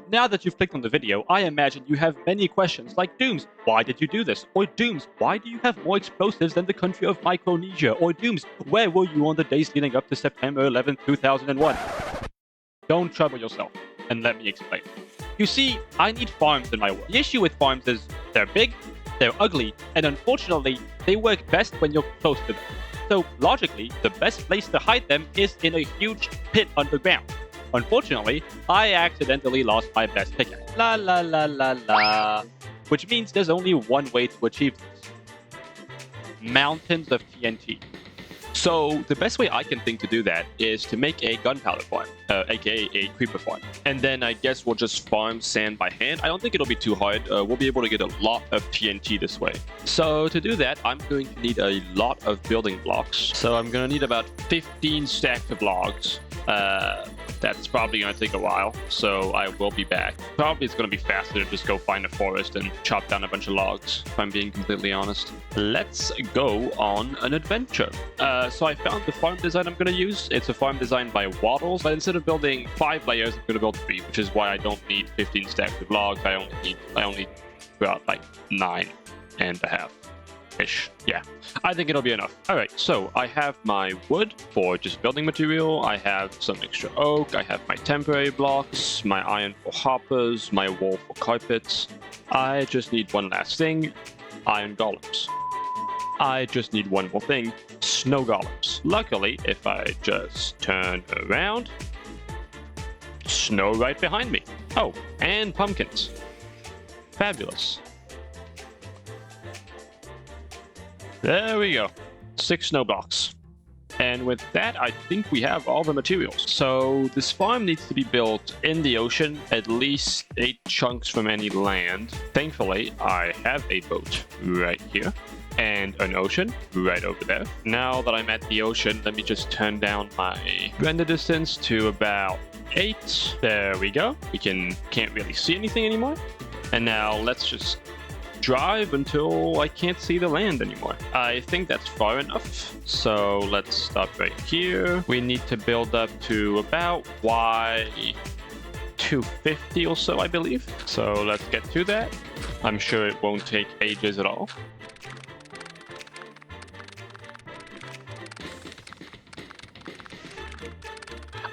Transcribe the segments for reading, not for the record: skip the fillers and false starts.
Now that you've clicked on the video, I imagine you have many questions like Dooms, why did you do this? Or Dooms, why do you have more explosives than the country of Micronesia? Or Dooms, where were you on the days leading up to September 11, 2001? Don't trouble yourself, and let me explain. You see, I need farms in my world. The issue with farms is they're big, they're ugly, and unfortunately, they work best when you're close to them. So logically, the best place to hide them is in a huge pit underground. Unfortunately, I accidentally lost my best pickaxe. La la la la la. Which means there's only one way to achieve this. Mountains of TNT. So the best way I can think to do that is to make a gunpowder farm, aka a creeper farm. And then I guess we'll just farm sand by hand. I don't think it'll be too hard. We'll be able to get a lot of TNT this way. So to do that, I'm going to need a lot of building blocks. So I'm going to need about 15 stacks of logs. That's probably going to take a while, so I will be back. Probably it's going to be faster to just go find a forest and chop down a bunch of logs, if I'm being completely honest. Let's go on an adventure. So I found the farm design I'm going to use. It's a farm designed by Waddles, but instead of building 5 layers, I'm going to build 3, which is why I don't need 15 stacks of logs. I only got like 9.5. Ish. Yeah, I think it'll be enough. Alright, so I have my wood for just building material, I have some extra oak, I have my temporary blocks, my iron for hoppers, my wool for carpets. I just need one last thing, iron golems. I just need one more thing, snow golems. Luckily, if I just turn around, snow right behind me. Oh, and pumpkins. Fabulous. There we go. 6 snow blocks. And with that, I think we have all the materials. So this farm needs to be built in the ocean, at least 8 chunks from any land. Thankfully, I have a boat right here and an ocean right over there. Now that I'm at the ocean, let me just turn down my render distance to about 8. There we go. We can't really see anything anymore. And now let's just drive until I can't see the land anymore. I think that's far enough. So let's stop right here. We need to build up to about Y250 or so, I believe. So let's get to that. I'm sure it won't take ages at all.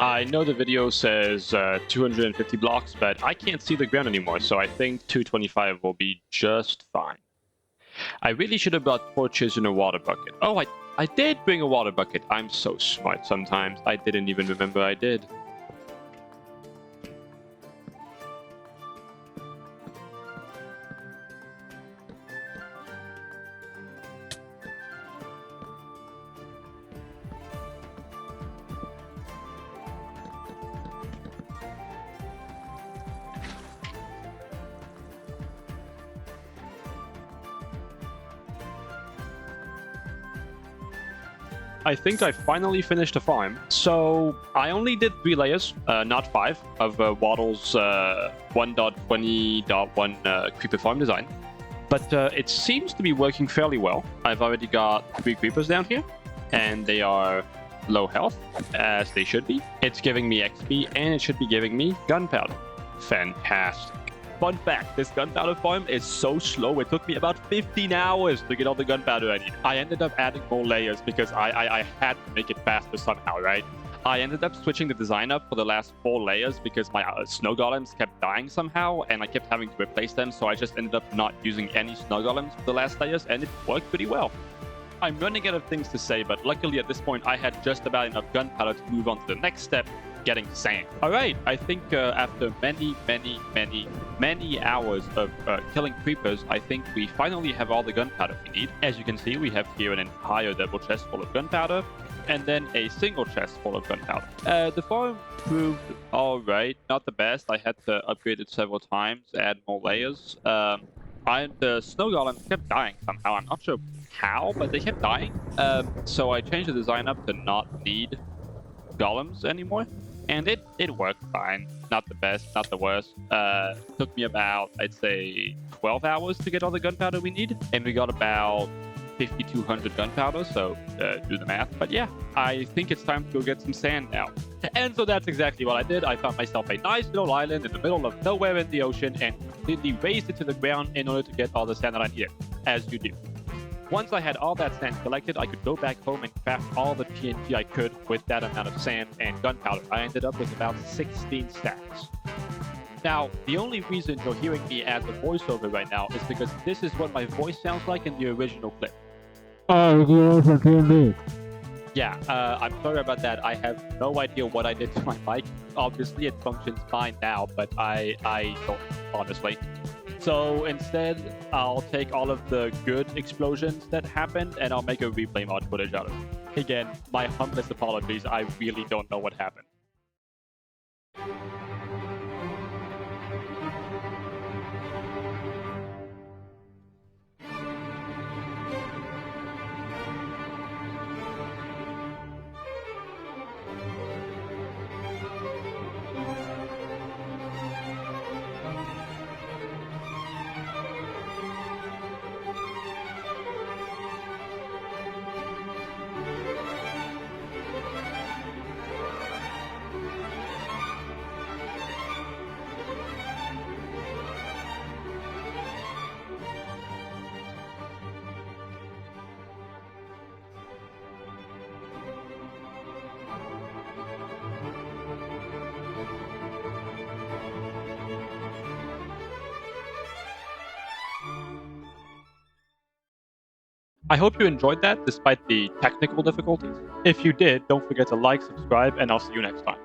I know the video says 250 blocks, but I can't see the ground anymore, so I think 225 will be just fine. I really should have brought torches and a water bucket. Oh, I did bring a water bucket. I'm so smart sometimes. I didn't even remember I did. I think I finally finished the farm. So I only did 3 layers, not 5, of Waddle's 1.20.1 creeper farm design. But it seems to be working fairly well. I've already got 3 creepers down here, and they are low health, as they should be. It's giving me XP, and it should be giving me gunpowder. Fantastic. Fun fact, this gunpowder farm is so slow, it took me about 15 hours to get all the gunpowder I need. I ended up adding more layers because I had to make it faster somehow, right? I ended up switching the design up for the last 4 layers because my snow golems kept dying somehow, and I kept having to replace them, so I just ended up not using any snow golems for the last layers, and it worked pretty well. I'm running out of things to say, but luckily at this point I had just about enough gunpowder to move on to the next step, getting sand. Alright, I think after many hours of killing creepers, I think we finally have all the gunpowder we need. As you can see, we have here an entire double chest full of gunpowder, and then a single chest full of gunpowder. The farm proved alright, not the best. I had to upgrade it several times, add more layers. The snow golems kept dying somehow. I'm not sure how, but they kept dying. So I changed the design up to not need golems anymore. And it worked fine. Not the best, not the worst. Took me about, I'd say, 12 hours to get all the gunpowder we need. And we got about 5,200 gunpowder, so do the math. But yeah, I think it's time to go get some sand now. And so that's exactly what I did. I found myself a nice little island in the middle of nowhere in the ocean and completely raised it to the ground in order to get all the sand that I needed, as you do. Once I had all that sand collected, I could go back home and craft all the TNT I could with that amount of sand and gunpowder. I ended up with about 16 stacks. Now, the only reason you're hearing me as a voiceover right now is because this is what my voice sounds like in the original clip. Yeah, I'm sorry about that. I have no idea what I did to my mic. Obviously, it functions fine now, but I don't, honestly. So instead, I'll take all of the good explosions that happened and I'll make a replay mod footage out of it. Again, my humblest apologies. I really don't know what happened. I hope you enjoyed that despite the technical difficulties. If you did, don't forget to like, subscribe, and I'll see you next time.